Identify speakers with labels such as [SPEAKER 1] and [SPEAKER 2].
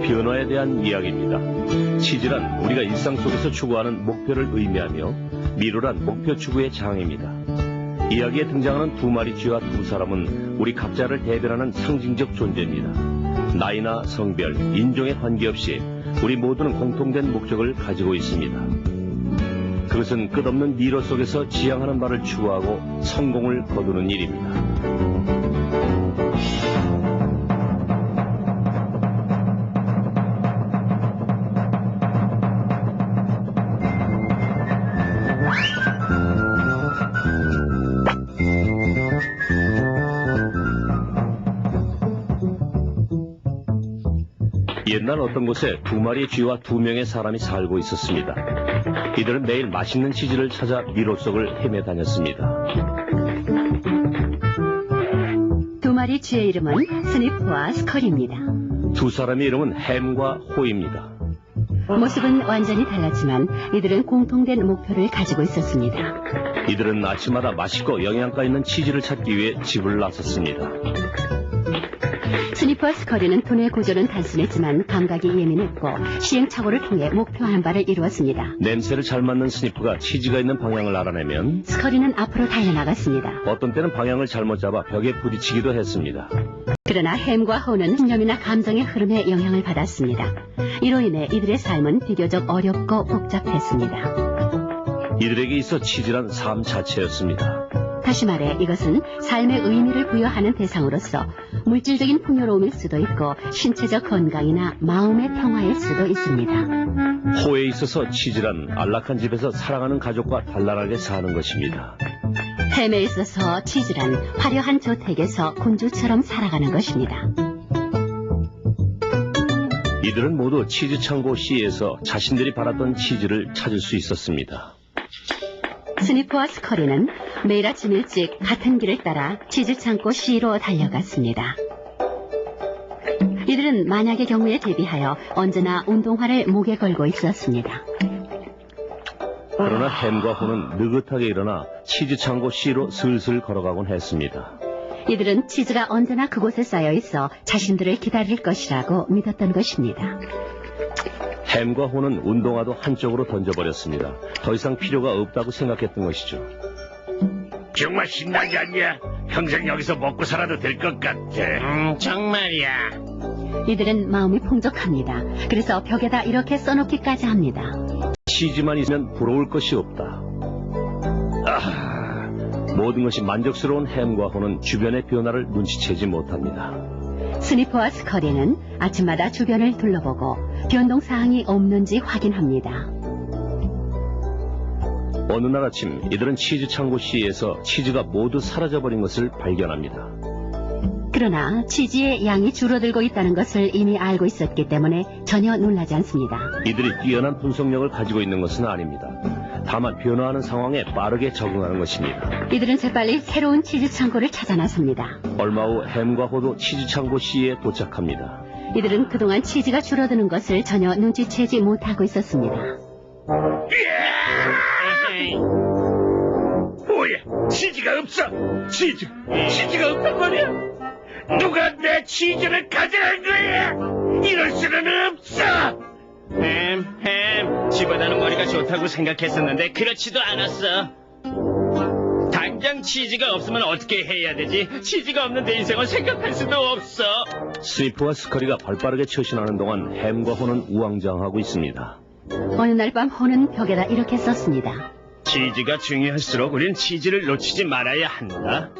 [SPEAKER 1] 변화에 대한 이야기입니다. 치즈란 우리가 일상 속에서 추구하는 목표를 의미하며 미로란 목표 추구의 장입니다. 이야기에 등장하는 두 마리 쥐와 두 사람은 우리 각자를 대변하는 상징적 존재입니다. 나이나 성별, 인종에 관계없이 우리 모두는 공통된 목적을 가지고 있습니다. 그것은 끝없는 미로 속에서 지향하는 바를 추구하고 성공을 거두는 일입니다. 옛날 어떤 곳에 두 마리의 쥐와 두 명의 사람이 살고 있었습니다. 이들은 매일 맛있는 치즈를 찾아 미로 속을 헤매 다녔습니다.
[SPEAKER 2] 두 마리 쥐의 이름은 스니프와 스컬입니다.
[SPEAKER 1] 두 사람의 이름은 햄과 호입니다.
[SPEAKER 2] 모습은 완전히 달랐지만 이들은 공통된 목표를 가지고 있었습니다.
[SPEAKER 1] 이들은 아침마다 맛있고 영양가 있는 치즈를 찾기 위해 집을 나섰습니다.
[SPEAKER 2] 스니프와 스컬이는 두뇌 구조는 단순했지만 감각이 예민했고 시행착오를 통해 목표한 바를 이루었습니다.
[SPEAKER 1] 냄새를 잘 맡는 스니프가 치즈가 있는 방향을 알아내면
[SPEAKER 2] 스컬이는 앞으로 달려나갔습니다.
[SPEAKER 1] 어떤 때는 방향을 잘못 잡아 벽에 부딪히기도 했습니다.
[SPEAKER 2] 그러나 햄과 호는 신념이나 감정의 흐름에 영향을 받았습니다. 이로 인해 이들의 삶은 비교적 어렵고 복잡했습니다.
[SPEAKER 1] 이들에게 있어 치즈란 삶 자체였습니다.
[SPEAKER 2] 다시 말해 이것은 삶의 의미를 부여하는 대상으로서 물질적인 풍요로움일 수도 있고 신체적 건강이나 마음의 평화일 수도 있습니다.
[SPEAKER 1] 호에 있어서 치즈란 안락한 집에서 사랑하는 가족과 단란하게 사는 것입니다.
[SPEAKER 2] 햄에 있어서 치즈란 화려한 저택에서 군주처럼 살아가는 것입니다.
[SPEAKER 1] 이들은 모두 치즈 창고 C에서 자신들이 바랐던 치즈를 찾을 수 있었습니다.
[SPEAKER 2] 스니프와 스컬이는 매일 아침 일찍 같은 길을 따라 치즈 창고 C로 달려갔습니다. 이들은 만약의 경우에 대비하여 언제나 운동화를 목에 걸고 있었습니다.
[SPEAKER 1] 그러나 햄과 호는 느긋하게 일어나 치즈 창고 C로 슬슬 걸어가곤 했습니다.
[SPEAKER 2] 이들은 치즈가 언제나 그곳에 쌓여 있어 자신들을 기다릴 것이라고 믿었던 것입니다.
[SPEAKER 1] 햄과 호는 운동화도 한쪽으로 던져버렸습니다. 더 이상 필요가 없다고 생각했던 것이죠.
[SPEAKER 3] 정말 신나지 않냐? 평생 여기서 먹고 살아도 될 것 같아. 정말이야.
[SPEAKER 2] 이들은 마음이 풍족합니다. 그래서 벽에다 이렇게 써놓기까지 합니다.
[SPEAKER 1] 치즈만 있으면 부러울 것이 없다. 모든 것이 만족스러운 햄과 호는 주변의 변화를 눈치채지 못합니다.
[SPEAKER 2] 스니프와 스컬이는 아침마다 주변을 둘러보고 변동사항이 없는지 확인합니다.
[SPEAKER 1] 어느 날 아침 이들은 치즈 창고 C에서 치즈가 모두 사라져버린 것을 발견합니다.
[SPEAKER 2] 그러나 치즈의 양이 줄어들고 있다는 것을 이미 알고 있었기 때문에 전혀 놀라지 않습니다.
[SPEAKER 1] 이들이 뛰어난 분석력을 가지고 있는 것은 아닙니다. 다만 변화하는 상황에 빠르게 적응하는 것입니다.
[SPEAKER 2] 이들은 재빨리 새로운 치즈 창고를 찾아 나섭니다.
[SPEAKER 1] 얼마 후 햄과 호도 치즈 창고 C에 도착합니다.
[SPEAKER 2] 이들은 그동안 치즈가 줄어드는 것을 전혀 눈치채지 못하고 있었습니다.
[SPEAKER 3] 뭐야? 치즈가 없어. 치즈가 없단 말이야. 누가 내 치즈를 가져간 거야? 이럴 수는 없어.
[SPEAKER 4] 햄, 집어다는 머리가 좋다고 생각했었는데 그렇지도 않았어. 당장 치즈가 없으면 어떻게 해야 되지? 치즈가 없는 내 인생을 생각할 수도 없어.
[SPEAKER 1] 스니프와 스컬이가 발빠르게 처신하는 동안 햄과 호는 우왕좌왕하고 있습니다.
[SPEAKER 2] 어느 날 밤 호는 벽에다 이렇게 썼습니다.
[SPEAKER 4] 치즈가 중요할수록 우린 치즈를 놓치지 말아야 한다.